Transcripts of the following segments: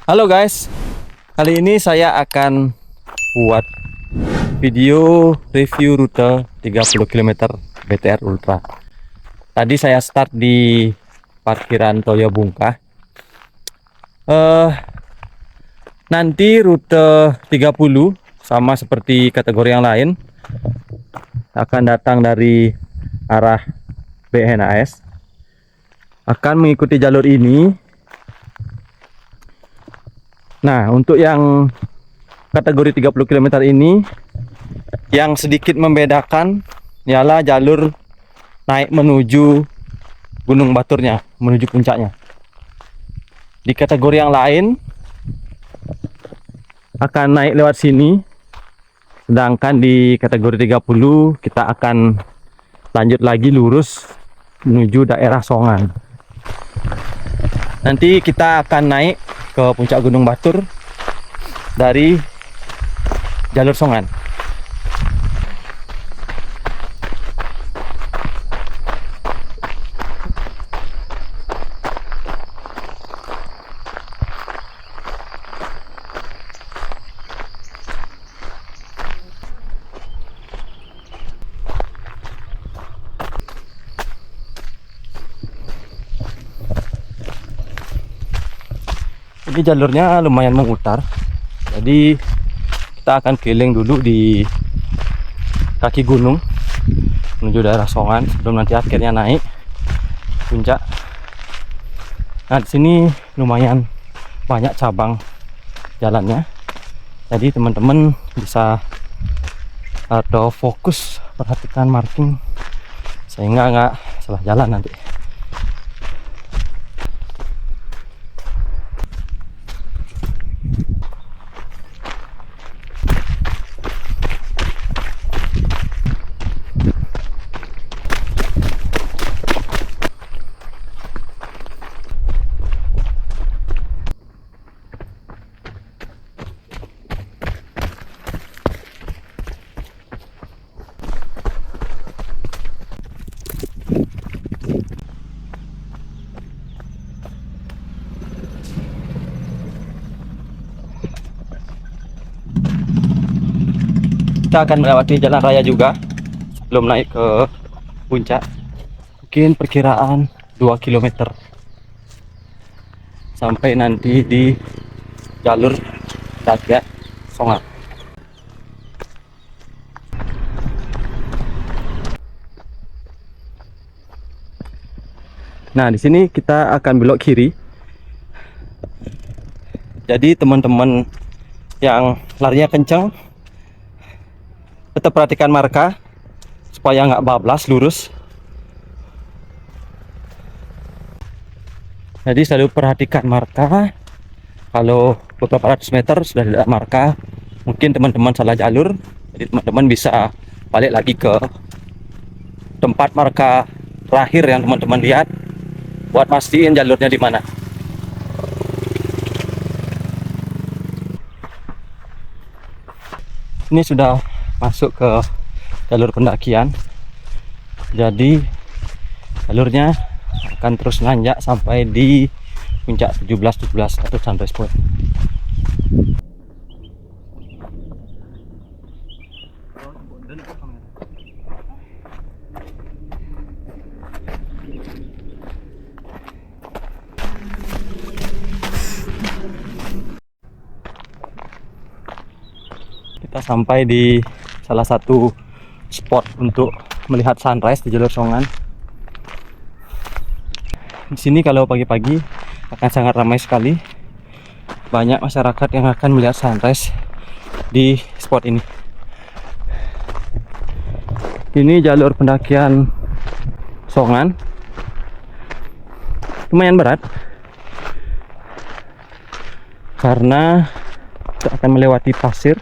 Halo guys, kali ini saya akan buat video review rute 30 km BTR Ultra. Tadi saya start di parkiran Toyo Bungkah. Nanti rute 30 sama seperti kategori yang lain akan datang dari arah BNAS, akan mengikuti jalur ini. Nah, untuk yang kategori 30 km ini yang sedikit membedakan ialah jalur naik menuju Gunung Baturnya, menuju puncaknya. Di kategori yang lain akan naik lewat sini, sedangkan di kategori 30 kita akan lanjut lagi lurus menuju daerah Songan. Nanti kita akan naik ke puncak Gunung Batur dari jalur Songan. Ini jalurnya lumayan memutar, jadi kita akan keliling dulu di kaki gunung menuju daerah Songan sebelum nanti akhirnya naik puncak. Nah, di sini lumayan banyak cabang jalannya, jadi teman-teman bisa atau fokus perhatikan marking sehingga nggak salah jalan nanti. Kita akan melewati jalan raya juga sebelum naik ke puncak. Mungkin perkiraan 2 km sampai nanti di jalur Dakyat Songan. Nah, di sini kita akan belok kiri. Jadi teman-teman yang larinya kencang tetap perhatikan marka supaya nggak bablas, lurus. Jadi selalu perhatikan marka. Kalau beberapa ratus meter sudah tidak marka, mungkin teman-teman salah jalur, jadi teman-teman bisa balik lagi ke tempat marka terakhir yang teman-teman lihat buat mastiin jalurnya di mana. Ini sudah masuk ke jalur pendakian, jadi jalurnya akan terus nanjak sampai di puncak 17 atau sunrise point. Kita sampai di salah satu spot untuk melihat sunrise di jalur Songan. Di sini kalau pagi-pagi akan sangat ramai sekali. Banyak masyarakat yang akan melihat sunrise di spot ini. Ini jalur pendakian Songan. Lumayan berat karena kita akan melewati pasir.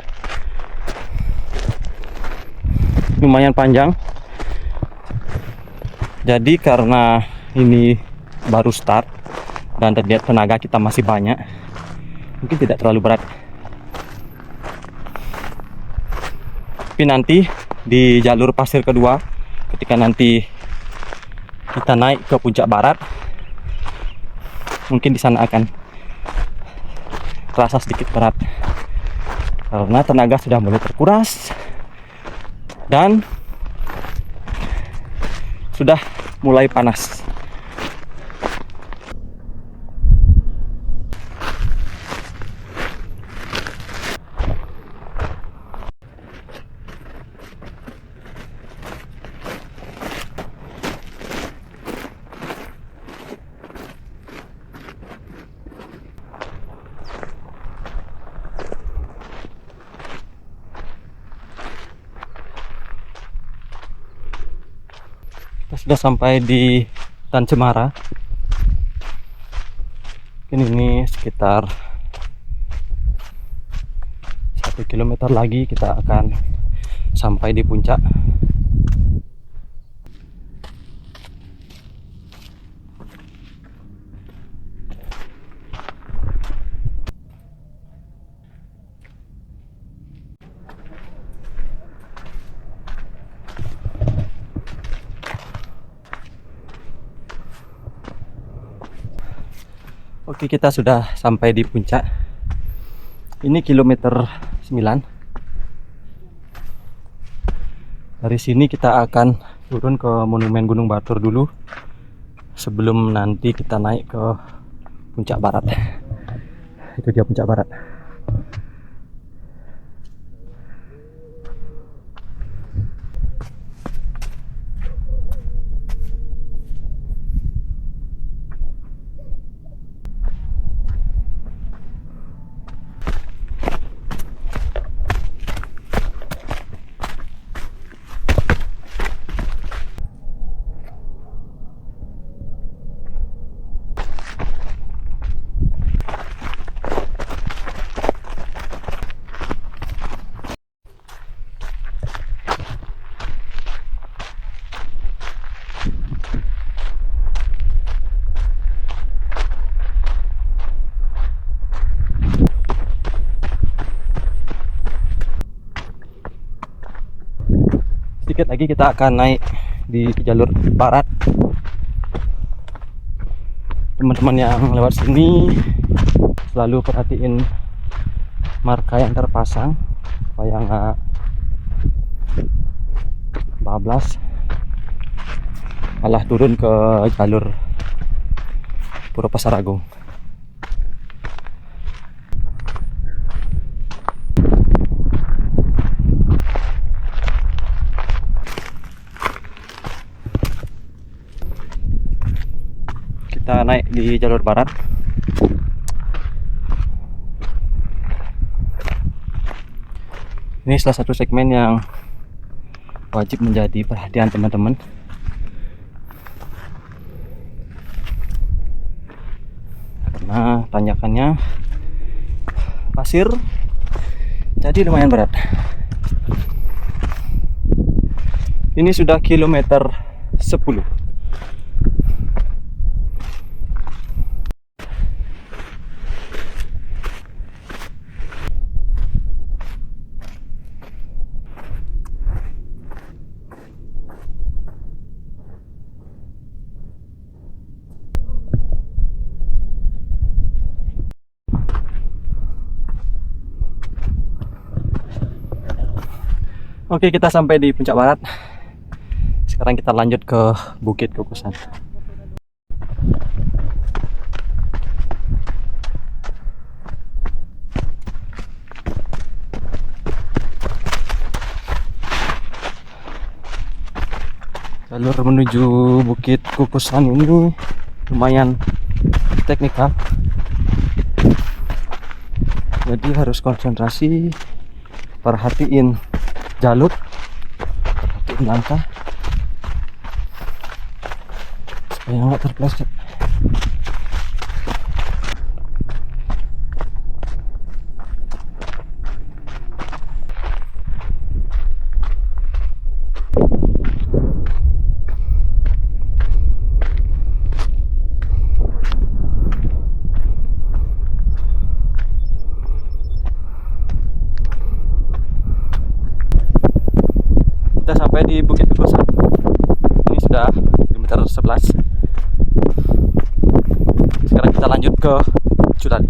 Lumayan panjang. Jadi karena ini baru start dan terlihat tenaga kita masih banyak, mungkin tidak terlalu berat. Tapi nanti di jalur pasir kedua, ketika nanti kita naik ke puncak barat, mungkin di sana akan terasa sedikit berat karena tenaga sudah mulai terkuras dan sudah mulai panas. Kita sudah sampai di Hutan Cemara. Ini sekitar 1 kilometer lagi kita akan sampai di puncak. Oke, kita sudah sampai di puncak. Ini kilometer 9. Dari sini kita akan turun ke Monumen Gunung Batur dulu sebelum nanti kita naik ke puncak barat. Itu dia puncak barat. Sedikit lagi kita akan naik di jalur barat. Teman-teman yang lewat sini selalu perhatiin marka yang terpasang supaya nggak bablas malah turun ke jalur Pura Pasaragung. Kita naik di jalur barat. Ini salah satu segmen yang wajib menjadi perhatian teman-teman. Karena tanjakannya pasir, jadi lumayan berat. Ini sudah kilometer 10. Oke, kita sampai di puncak barat. Sekarang kita lanjut ke Bukit Kukusan. Jalur menuju Bukit Kukusan ini lumayan teknikal, jadi harus konsentrasi, perhatiin jalur, perhatiin langkah supaya nggak terpleset. Kita sampai di Bukit Kukusan. Ini sudah kilometer 11. Sekarang kita lanjut ke Cudali.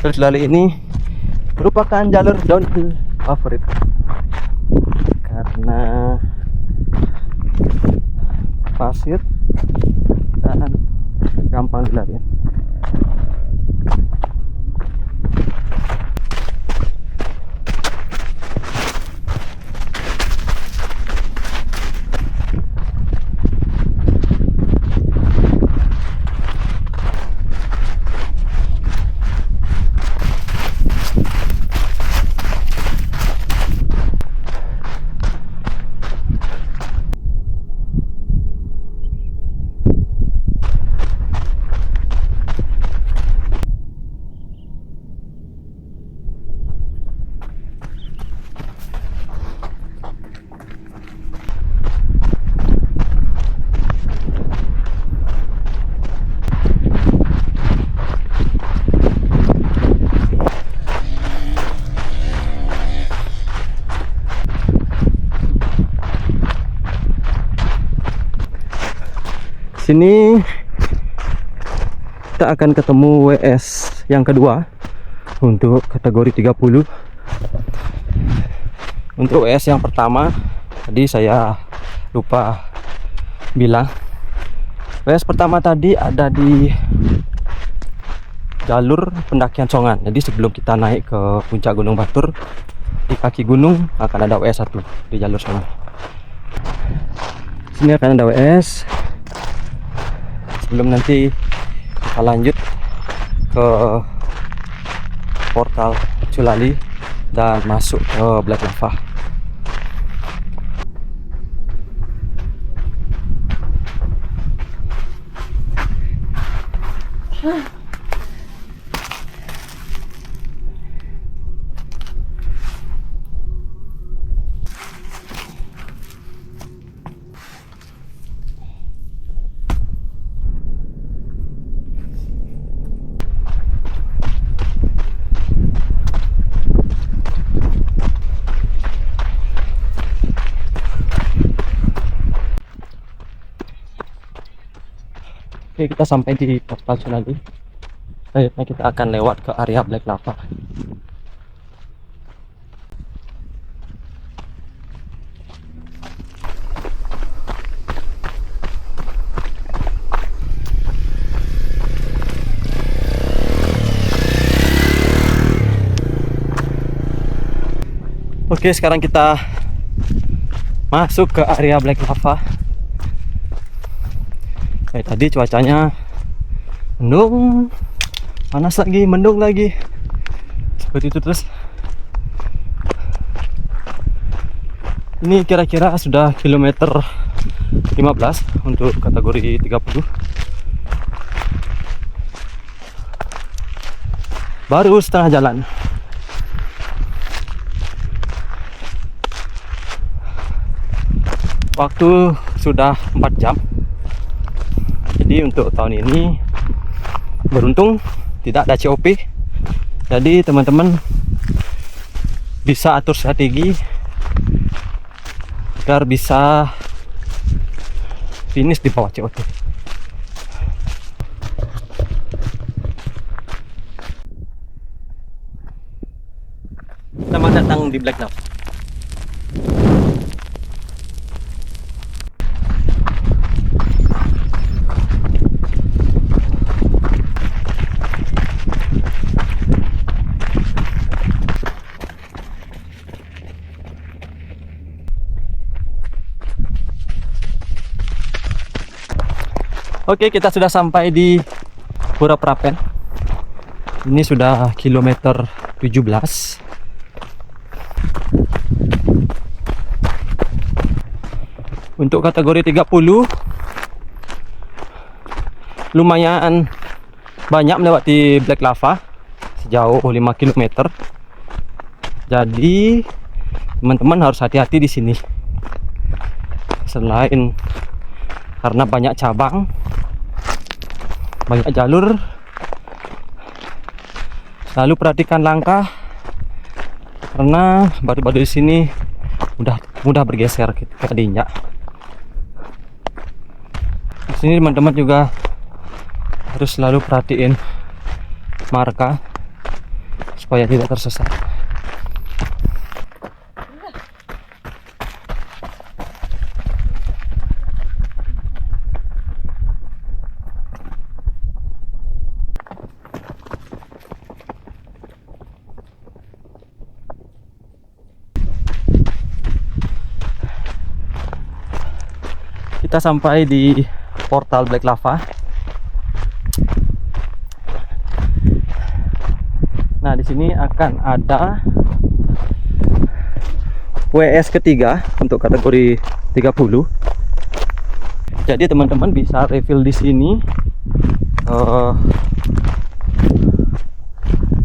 Lali ini merupakan jalur downhill favorit karena pasir dan gampang dilari. Sini kita akan ketemu WS yang kedua untuk kategori 30. Untuk WS yang pertama tadi saya lupa bilang, WS pertama tadi ada di jalur pendakian Songan. Jadi sebelum kita naik ke puncak Gunung Batur, di kaki gunung akan ada WS 1 di jalur Songan. Sini akan ada WS. Sebelum nanti kita lanjut ke portal Culali dan masuk ke Black Lava. Oke, kita sampai di portal Culali. Selanjutnya kita akan lewat ke area Black Lava. Oke, sekarang kita masuk ke area Black Lava. Tadi cuacanya mendung, panas lagi, mendung lagi, seperti itu terus. Ini kira-kira sudah kilometer 15 untuk kategori 30. Baru setengah jalan. Waktu sudah 4 jam. Jadi untuk tahun ini beruntung tidak ada COP. Jadi teman-teman bisa atur strategi agar bisa finish di bawah COP. Selamat datang di Black Lava. Oke, kita sudah sampai di Pura Prapen. Ini sudah kilometer 17. Untuk kategori 30 lumayan banyak melewati Black Lava sejauh 5 km. Jadi teman-teman harus hati-hati di sini. Selain karena banyak cabang, banyak jalur, lalu perhatikan langkah karena batu-batu di sini mudah bergeser ketika diinjak. Di sini teman-teman juga harus selalu perhatiin marka supaya tidak tersesat. Kita sampai di portal Black Lava. Nah, di sini akan ada WS ketiga untuk kategori 30. Jadi teman-teman bisa refill di sini,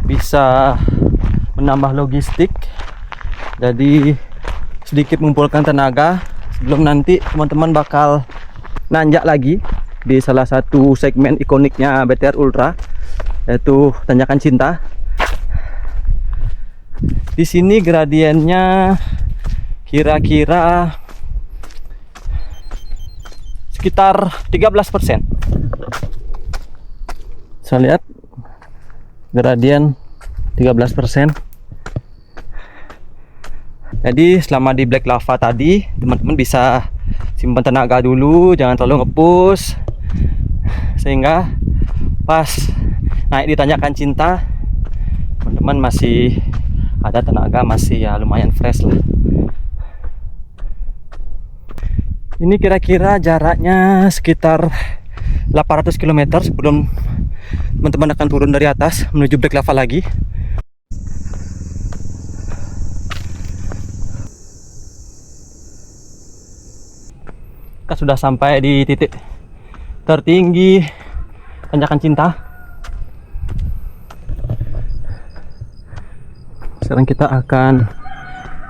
bisa menambah logistik, jadi sedikit mengumpulkan tenaga sebelum nanti teman-teman bakal nanjak lagi di salah satu segmen ikoniknya BTR Ultra, yaitu tanjakan cinta. Di sini gradiennya kira-kira sekitar 13%. Saya lihat gradien 13%. Jadi selama di Black Lava tadi teman-teman bisa simpan tenaga dulu, jangan terlalu ngepush, sehingga pas naik di tanjakan cinta teman-teman masih ada tenaga, masih ya lumayan fresh lah. Ini kira-kira jaraknya sekitar 800 km sebelum teman-teman akan turun dari atas menuju Black Lava lagi. Kita sudah sampai di titik tertinggi tanjakan cinta. Sekarang kita akan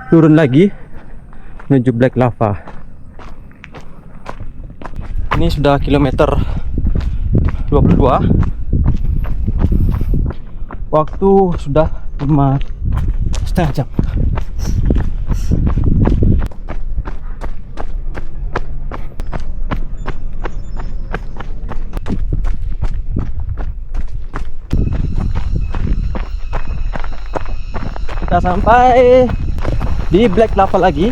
turun lagi menuju Black Lava. Ini sudah kilometer 22. Waktu sudah 5,5 jam. Kita sampai di Black Lava lagi.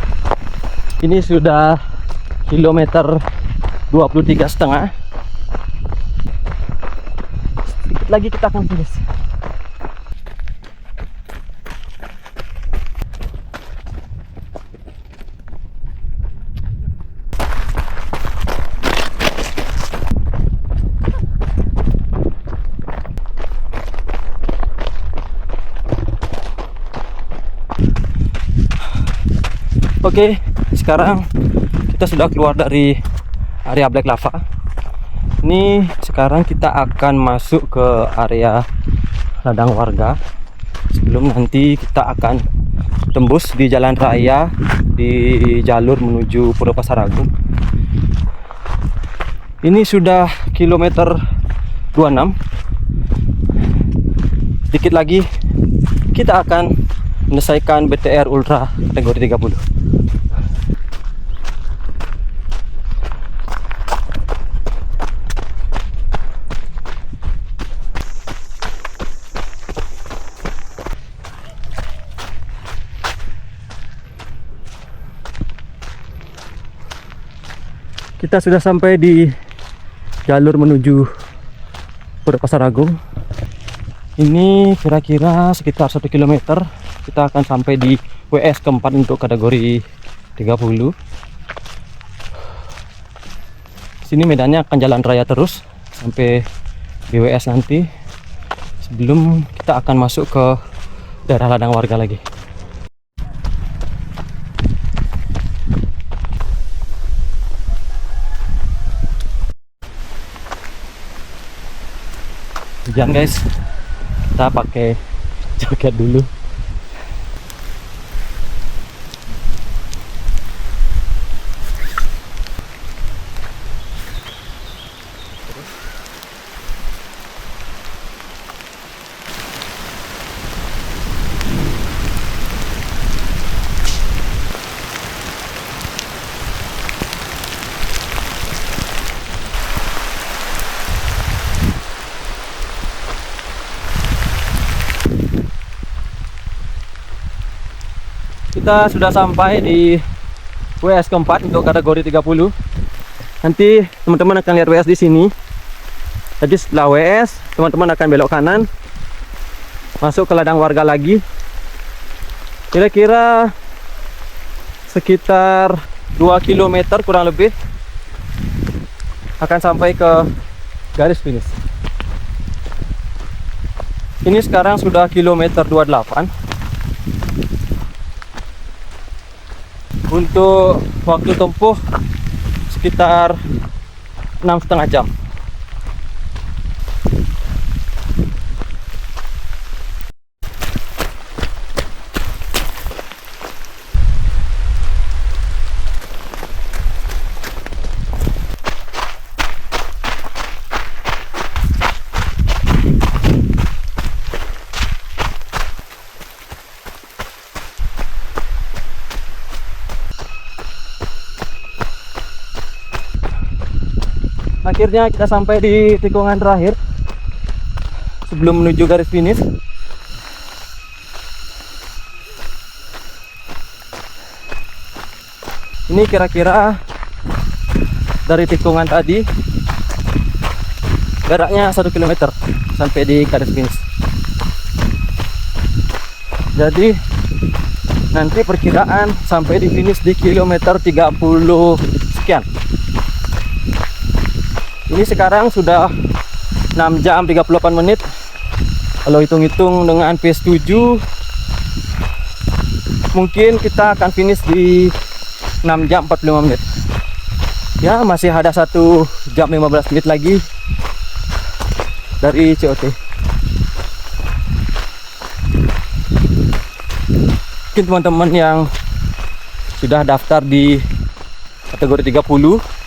Ini sudah kilometer 23,5. Sedikit lagi kita akan finish. Oke, sekarang kita sudah keluar dari area Black Lava. Ini sekarang kita akan masuk ke area ladang warga. Sebelum nanti kita akan tembus di jalan raya di jalur menuju Pura Pasaragung. Ini sudah kilometer 26. Sedikit lagi kita akan menyelesaikan BTR Ultra kategori 30. Kita sudah sampai di jalur menuju Pura Pasaragung. Ini kira-kira sekitar 1 km. Kita akan sampai di WS keempat untuk kategori 30. Sini medannya akan jalan raya terus sampai di WS nanti, sebelum kita akan masuk ke daerah ladang warga lagi. Hujan guys, kita pakai jaket dulu. Kita sudah sampai di WS keempat untuk kategori 30. Nanti teman-teman akan lihat WS di sini. Jadi setelah WS, teman-teman akan belok kanan, masuk ke ladang warga lagi. Kira-kira sekitar 2 km kurang lebih akan sampai ke garis finish. Ini sekarang sudah kilometer 28. Untuk waktu tempuh sekitar 6,5 jam. Akhirnya kita sampai di tikungan terakhir sebelum menuju garis finish. Ini kira-kira dari tikungan tadi jaraknya 1 km sampai di garis finish. Jadi nanti perkiraan sampai di finish di kilometer 30 sekian. Ini sekarang sudah 6 jam 38 menit. Kalau hitung-hitung dengan pace 7, mungkin kita akan finish di 6 jam 45 menit. Ya, masih ada 1 jam 15 menit lagi dari COT. Mungkin teman-teman yang sudah daftar di kategori 30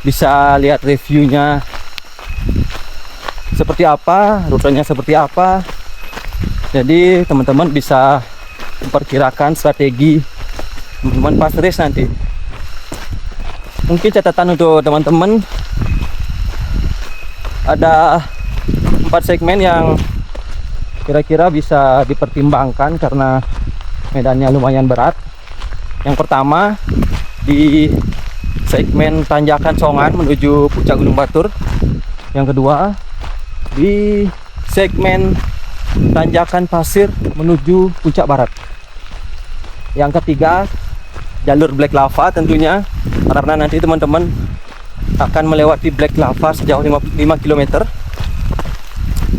bisa lihat reviewnya seperti apa, rutenya seperti apa. Jadi teman-teman bisa memperkirakan strategi teman-teman pas race nanti. Mungkin catatan untuk teman-teman, ada 4 segmen yang kira-kira bisa dipertimbangkan karena medannya lumayan berat. Yang pertama di segmen tanjakan Songan menuju puncak Gunung Batur. Yang kedua di segmen tanjakan Pasir menuju puncak Barat. Yang ketiga jalur Black Lava tentunya, karena nanti teman-teman akan melewati Black Lava sejauh 5 km.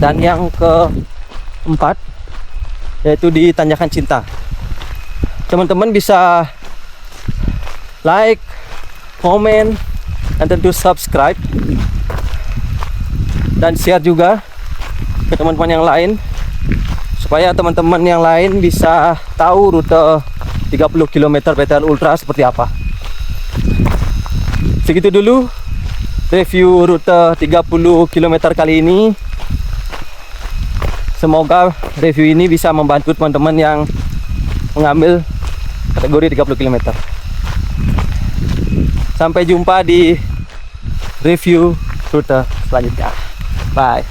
Dan yang keempat yaitu di tanjakan Cinta. Teman-teman bisa like, komen, dan tentu subscribe dan share juga ke teman-teman yang lain supaya teman-teman yang lain bisa tahu rute 30 km PTL Ultra seperti apa. Segitu dulu review rute 30 km kali ini. Semoga review ini bisa membantu teman-teman yang mengambil kategori 30 km. Sampai jumpa di review rute selanjutnya. Bye.